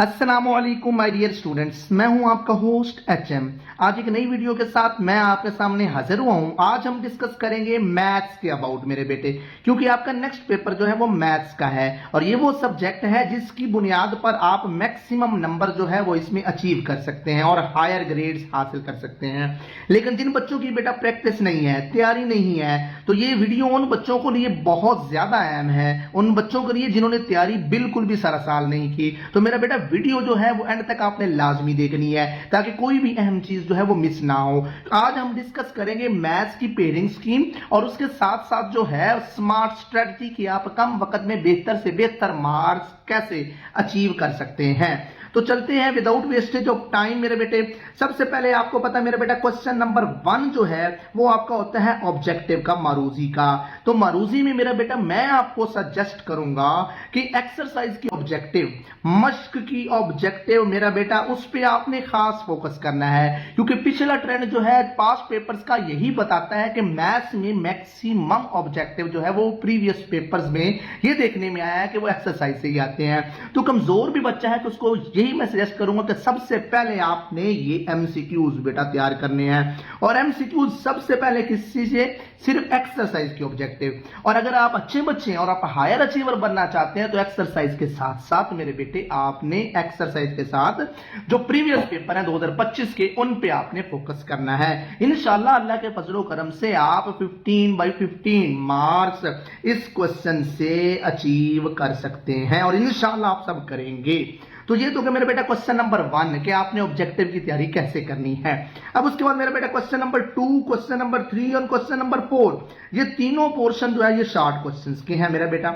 अस्सलामुअलैकुम my dear students, मैं हूं आपका होस्ट एचएम। आज एक नई वीडियो के साथ मैं आपके सामने हाजिर हुआ हूं। आज हम डिस्कस करेंगे मैथ्स के अबाउट मेरे बेटे, क्योंकि आपका नेक्स्ट पेपर जो है वो मैथ्स का है और ये वो सब्जेक्ट है जिसकी बुनियाद पर आप मैक्सिमम नंबर जो है वो इसमें अचीव कर सकते हैं और हायर ग्रेड्स हासिल कर सकते हैं। लेकिन जिन बच्चों की बेटा प्रैक्टिस नहीं है, तैयारी नहीं है, तो ये वीडियो उन बच्चों के लिए बहुत ज्यादा अहम है, उन बच्चों के लिए जिन्होंने तैयारी बिल्कुल भी सारा साल नहीं की। तो मेरा बेटा वीडियो जो है वो एंड तक आपने लाजमी देखनी है ताकि कोई भी अहम चीज जो है वो मिस ना हो। आज हम डिस्कस करेंगे मैथ्स की पेयरिंग स्कीम और उसके साथ साथ जो है स्मार्ट स्ट्रेटजी की आप कम वक्त में बेहतर से बेहतर मार्क्स कैसे अचीव कर सकते हैं। तो चलते हैं विदाउट वेस्टेज ऑफ टाइम मेरे बेटे। सबसे पहले आपको पता है मेरे बेटा क्वेश्चन नंबर 1 जो है वो आपका होता है ऑब्जेक्टिव का, मारूजी का। तो मारूजी में मेरा बेटा मैं आपको सजेस्ट करूंगा कि एक्सरसाइज की ऑब्जेक्टिव, मश्क की ऑब्जेक्टिव मेरा बेटा उस पर आपने खास फोकस करना है, क्योंकि पिछला ट्रेंड जो है पास्ट पेपर्स का यही बताता है कि मैथ्स में मैक्सिमम ऑब्जेक्टिव जो है वो प्रीवियस पेपर्स में ये देखने में आया है कि वो एक्सरसाइज से ही आते हैं। तो कमजोर भी बच्चा है तो उसको यही मैं सजेस्ट करूंगा कि सबसे पहले आपने ये एमसीक्यूज बेटा तैयार करने हैं। और एमसीक्यूज सबसे पहले किसी से सिर्फ एक्सरसाइज की ऑब्जेक्टिव। और अगर आप अच्छे बच्चे हैं और आप हायर अचीवर बनना चाहते हैं तो एक्सरसाइज के साथ साथ मेरे बेटे आपने एक्सरसाइज के साथ जो प्रीवियस पेपर है 2025 के उन पे आपने फोकस करना है। इंशाल्लाह अल्लाह के फजलो करम से आप 15/15 मार्क्स इस क्वेश्चन से अचीव कर सकते हैं और इंशाल्लाह आप सब करेंगे। तो ये तो मेरा बेटा क्वेश्चन नंबर 1 कि आपने ऑब्जेक्टिव की तैयारी कैसे करनी है। अब उसके बाद मेरा बेटा क्वेश्चन नंबर 2, क्वेश्चन नंबर 3 और क्वेश्चन नंबर 4, ये तीनों पोर्शन जो है ये शॉर्ट क्वेश्चंस के हैं मेरा बेटा।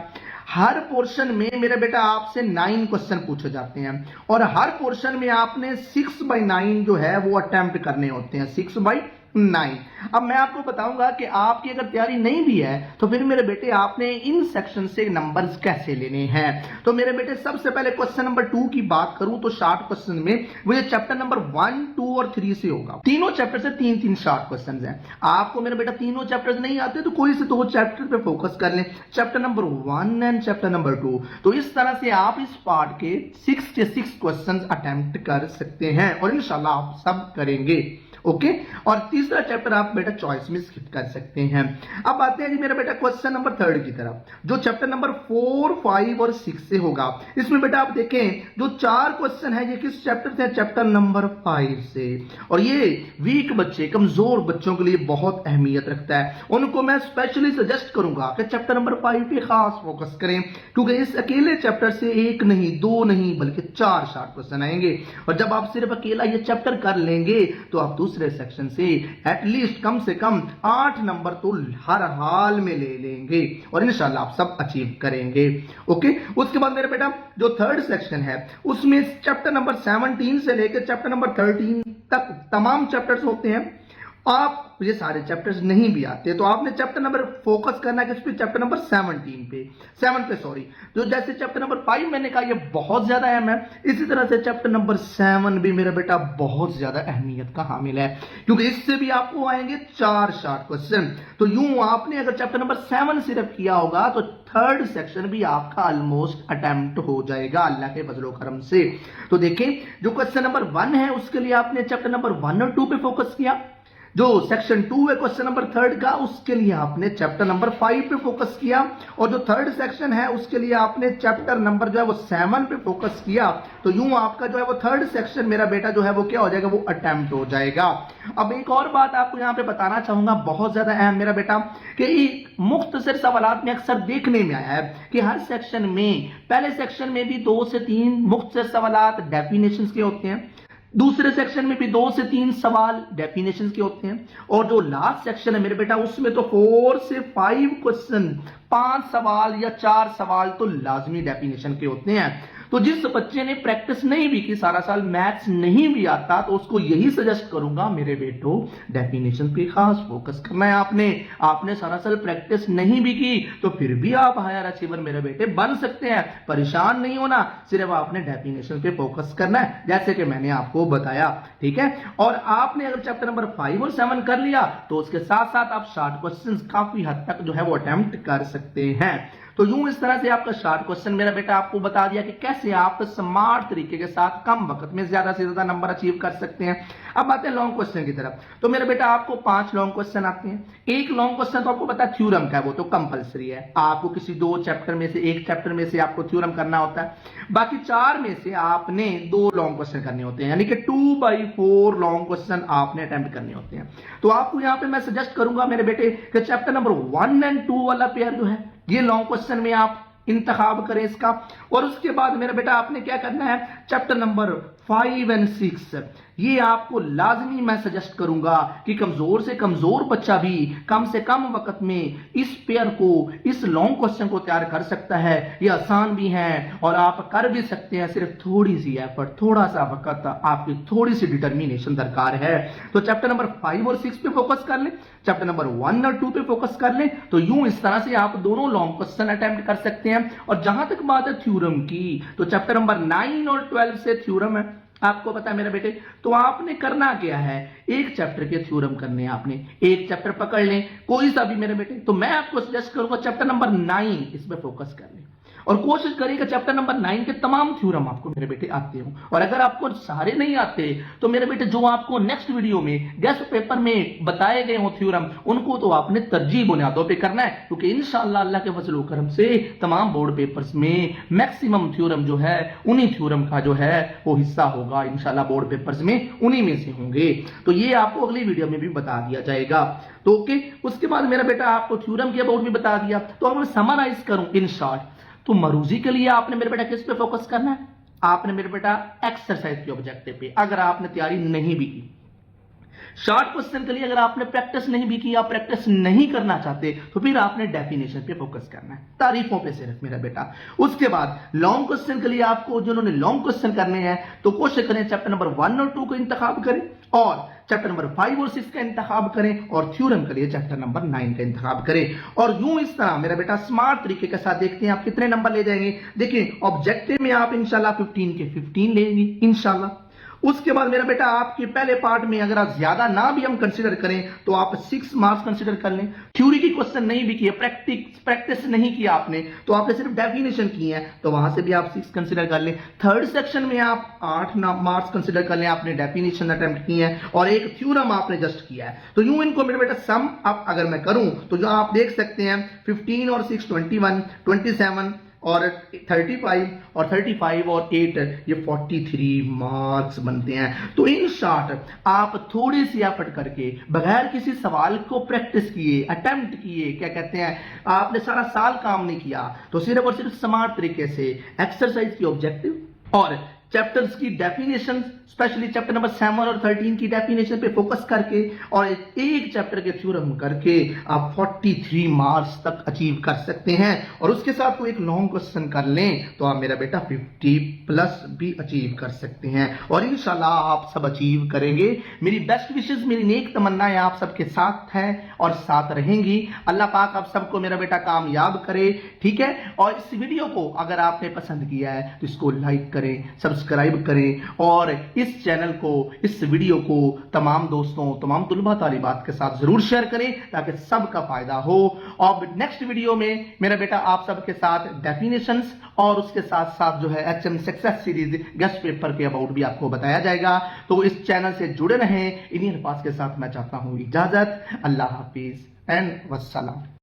हर पोर्शन में मेरे बेटा आपसे 9 क्वेश्चन पूछे जाते हैं और हर पोर्शन में आपने 6/9 जो है वो अटेम्प्ट करने होते हैं, 6/9। अब मैं आपको बताऊंगा कि आपकी अगर तैयारी नहीं भी है तो फिर मेरे बेटे आपने इन सेक्शन से नंबर्स कैसे लेने हैं। तो मेरे बेटे सबसे पहले क्वेश्चन नंबर 2 की बात करूं तो शॉर्ट क्वेश्चन में वो ये चैप्टर नंबर 1, 2 और 3 से होगा। तीनों चैप्टर से 3-3 शॉर्ट क्वेश्चन हैं। आपको मेरे बेटा तीनों चैप्टर्स नहीं आते तो कोई से 2 चैप्टर पे फोकस कर लें, chapter number 1 and chapter number 2। तो इस तरह से आप इस पार्ट के 6 के 6 क्वेश्चन अटेम्प्ट कर सकते हैं और इंशाल्लाह आप सब करेंगे। ओके और तीसरा चैप्टर आप बेटा चॉइस में स्किप कर सकते हैं। अब आते हैं जी मेरा बेटा क्वेश्चन नंबर 3 की तरफ, जो चैप्टर नंबर 4, 5 और 6 से होगा। इसमें बेटा आप देखें जो 4 क्वेश्चन है ये किस चैप्टर से, चैप्टर नंबर 5 से। और ये वीक बच्चे, कमजोर बच्चों के लिए बहुत अहमियत रखता है। उनको मैं स्पेशली सजेस्ट करूंगा कि चैप्टर नंबर 5 पे खास फोकस करें, क्योंकि इस अकेले चैप्टर से 1 नहीं 2 नहीं बल्कि 4 शॉर्ट क्वेश्चन आएंगे। और जब आप सिर्फ अकेला ये चैप्टर कर लेंगे तो आप दूसरे सेक्शन से एटलीस्ट कम से कम 8 नंबर तो हर हाल में ले लेंगे और इंशाल्लाह आप सब अचीव करेंगे। ओके उसके बाद मेरे बेटा जो थर्ड सेक्शन है उसमें चैप्टर नंबर 17 से लेकर चैप्टर नंबर 13 तक तमाम चैप्टर्स होते हैं। आप ये सारे चैप्टर्स नहीं भी आते तो आपने चैप्टर नंबर फोकस करना है किस पे, चैप्टर नंबर 7 पे सॉरी। तो जैसे चैप्टर नंबर 5 मैंने कहा ये बहुत ज्यादा अहम है, इसी तरह से चैप्टर नंबर 7 भी मेरा बेटा बहुत ज्यादा अहमियत का हामिल है, क्योंकि इससे भी आपको आएंगे 4 शॉर्ट क्वेश्चन। तो यूं आपने अगर चैप्टर नंबर 7 सिर्फ किया होगा तो थर्ड सेक्शन भी आपका ऑलमोस्ट अटेम्प्ट हो जाएगा अल्लाह के फजलो करम से। तो देखें जो क्वेश्चन नंबर 1 है उसके लिए आपने चैप्टर नंबर 1 और 2 पे फोकस किया। जो सेक्शन 2 है क्वेश्चन नंबर 3 का उसके लिए आपने चैप्टर नंबर 5 पे फोकस किया। और जो थर्ड सेक्शन है उसके लिए आपने चैप्टर नंबर जो है वो 7 पे फोकस किया। तो यूं आपका जो है वो थर्ड सेक्शन मेरा बेटा जो है वो क्या हो जाएगा, वो अटेम्प्ट हो जाएगा। अब एक और बात आपको यहां पे बताना चाहूंगा बहुत ज्यादा अहम मेरा बेटा, कि मुख्तसर सवालात में अक्सर देखने में आया है कि हर सेक्शन में पहले सेक्शन में भी 2 से 3 मुख्तसर सवालात डेफिनेशंस के होते हैं, दूसरे सेक्शन में भी 2 से 3 सवाल डेफिनेशंस के होते हैं, और जो लास्ट सेक्शन है मेरे बेटा उसमें तो 4 से 5 क्वेश्चन, 5 सवाल या 4 सवाल तो लाजमी डेफिनेशन के होते हैं। तो जिस बच्चे ने प्रैक्टिस नहीं भी की, सारा साल मैथ्स नहीं भी आता, तो उसको यही सजेस्ट करूंगा मेरे बेटो डेफिनेशन पे खास फोकस करना है। आपने सारा साल प्रैक्टिस नहीं भी की तो फिर भी आप हायर अचीवर मेरे बेटे बन सकते हैं। परेशान नहीं होना, सिर्फ आपने डेफिनेशन पे फोकस करना है जैसे कि मैंने आपको बताया, ठीक है। और आपने अगर चैप्टर नंबर 5 और 7 कर लिया तो उसके साथ साथ आप शॉर्ट क्वेश्चंस काफी हद तक जो है वो अटेम्प्ट कर सकते हैं। तो यूं इस तरह से आपका शॉर्ट क्वेश्चन मेरा बेटा आपको बता दिया कि कैसे आप स्मार्ट तरीके के साथ कम वक्त में ज्यादा से ज्यादा नंबर अचीव कर सकते हैं। अब आते हैं लॉन्ग क्वेश्चन की तरफ। तो मेरा बेटा आपको 5 लॉन्ग क्वेश्चन आते हैं। एक लॉन्ग क्वेश्चन तो आपको पता है थ्योरम का है, वो तो कंपलसरी है, आपको किसी 2 चैप्टर में से एक चैप्टर में से आपको थ्योरम करना होता है। बाकी 4 में से आपने 2 लॉन्ग क्वेश्चन करने होते हैं, यानी कि 2/4 लॉन्ग क्वेश्चन आपने अटेम्प्ट करने होते हैं। तो आपको यहां पे मैं सजेस्ट करूंगा मेरे बेटे कि चैप्टर नंबर 1 और 2 वाला पेयर जो है ये लॉन्ग क्वेश्चन में आप इंतखाब करें इसका। और उसके बाद मेरा बेटा आपने क्या करना है, चैप्टर नंबर 5 और 6 ये आपको लाजमी मैं सजेस्ट करूंगा कि कमजोर से कमजोर बच्चा भी कम से कम वक्त में इस पेयर को, इस लॉन्ग क्वेश्चन को तैयार कर सकता है। ये आसान भी है और आप कर भी सकते हैं, सिर्फ थोड़ी सी एफर्ट, थोड़ा सा वक्त, आपकी थोड़ी सी डिटर्मिनेशन दरकार है। तो चैप्टर नंबर 5 और 6 पे फोकस कर लें, चैप्टर नंबर 1 और 2 पे फोकस कर लें। तो यूं इस तरह से आप दोनों लॉन्ग क्वेश्चन अटेम्प्ट कर सकते हैं। और जहां तक बात है थ्योरम की, तो चैप्टर नंबर 9 और 12 से थ्योरम है, आपको पता है मेरे बेटे। तो आपने करना क्या है, एक चैप्टर के थ्योरम करने हैं, आपने एक चैप्टर पकड़ लें कोई सा भी मेरे बेटे। तो मैं आपको सजेस्ट करूंगा चैप्टर नंबर 9 इस पे फोकस कर लें और कोशिश करिएगा चैप्टर नंबर 9 के तमाम थ्योरम आपको मेरे बेटे आते हो। और अगर आपको सारे नहीं आते तो मेरे बेटे जो आपको नेक्स्ट वीडियो में गेस्ट पेपर में बताए गए हो थ्योरम, उनको तो आपने तरजीह बुनियादों पे करना है, क्योंकि इंशाअल्लाह अल्लाह के फजल व करम से तमाम बोर्ड पेपर्स में मैक्सिमम थ्योरम जो है उन्हीं थ्योरम का जो है वो हिस्सा होगा। इंशाअल्लाह बोर्ड पेपर्स में उन्हीं में से होंगे। तो ये आपको अगली वीडियो में भी बता दिया जाएगा। तो ओके, उसके बाद मेरा बेटा आपको थ्योरम के अबाउट भी बता दिया। तो अब मैं समराइज करूं इन शॉर्ट, तो मरूजी के लिए आपने मेरे बेटा किस पे फोकस करना है, आपने मेरे बेटा एक्सरसाइज के ऑब्जेक्टिव पे, अगर आपने तैयारी नहीं भी की। शॉर्ट क्वेश्चन के लिए अगर आपने प्रैक्टिस नहीं भी की, आप प्रैक्टिस नहीं करना चाहते, तो फिर आपने डेफिनेशन पे फोकस करना है, तारीफों पे सिर्फ मेरा बेटा। उसके बाद लॉन्ग क्वेश्चन के लिए आपको जिन्होंने लॉन्ग क्वेश्चन करने हैं तो कोशिश करें चैप्टर नंबर 1 और 2 को इंतखाब करें और चैप्टर नंबर 5 और 6 का इंतखाब करें और थ्योरम के लिए चैप्टर नंबर 9 का इंतखाब करें। और यूं इस तरह मेरा बेटा स्मार्ट तरीके के साथ देखते हैं आप कितने नंबर ले जाएंगे। देखिए ऑब्जेक्टिव में आप इंशाल्लाह 15 के 15 लेंगे इंशाल्लाह। उसके बाद मेरा बेटा आपके पहले पार्ट में अगर आप ज्यादा ना भी हम कंसीडर करें तो आप 6 मार्क्स कंसीडर कर लें। थ्योरी की क्वेश्चन नहीं भी किए, प्रैक्टिस नहीं किया आपने, तो आपने सिर्फ डेफिनेशन की है, तो वहां से भी आप 6 कंसीडर कर लें। थर्ड सेक्शन में आप 8 मार्क्स कंसीडर कर लें, आपने डेफिनेशन अटेम्प्ट की है और एक थ्योरम आपने जस्ट किया है। तो यूं इनको मेरा बेटा सम अप अगर मैं करूं तो जो आप देख सकते हैं 15 और 6 21, 27 और 35 और 35 और 8 ये 43 मार्क्स बनते हैं। तो इन शॉर्ट आप थोड़ी सी एफर्ट करके बगैर किसी सवाल को प्रैक्टिस किए, अटेम्प्ट किए, क्या कहते हैं, आपने सारा साल काम नहीं किया, तो सिर्फ और सिर्फ स्मार्ट तरीके से एक्सरसाइज की ऑब्जेक्टिव और चैप्टर्स की डेफिनेशन, स्पेशली चैप्टर नंबर 7 और 13 की डेफिनेशन पे फोकस करके और एक चैप्टर के थ्योरम करके आप 43 मार्क्स तक अचीव कर सकते हैं। और उसके साथ कोई एक लॉन्ग क्वेश्चन कर लें तो आप मेरा बेटा 50 प्लस भी अचीव कर सकते हैं और इंशाल्लाह आप सब अचीव करेंगे। मेरी बेस्ट विशेष, मेरी नेक तमन्नाएं आप सबके साथ है और साथ रहेंगी। अल्लाह पाक आप सबको मेरा बेटा कामयाब करे, ठीक है। और इस वीडियो को अगर आपने पसंद किया है तो इसको लाइक करें, सब्सक्राइब करें और इस चैनल को, इस वीडियो को तमाम दोस्तों, तमाम तुलबा तालिबात के साथ जरूर शेयर करें ताकि सबका फायदा हो। और नेक्स्ट वीडियो में मेरा बेटा आप सबके साथ डेफिनेशंस और उसके साथ साथ जो है HM success series guest paper के अबाउट भी आपको बताया जाएगा। तो इस चैनल से जुड़े रहें। इन्हीं अल्फाज के साथ मैं चाहता हूं इजाजत। अल्लाह हाफिज एंड वस्सलाम।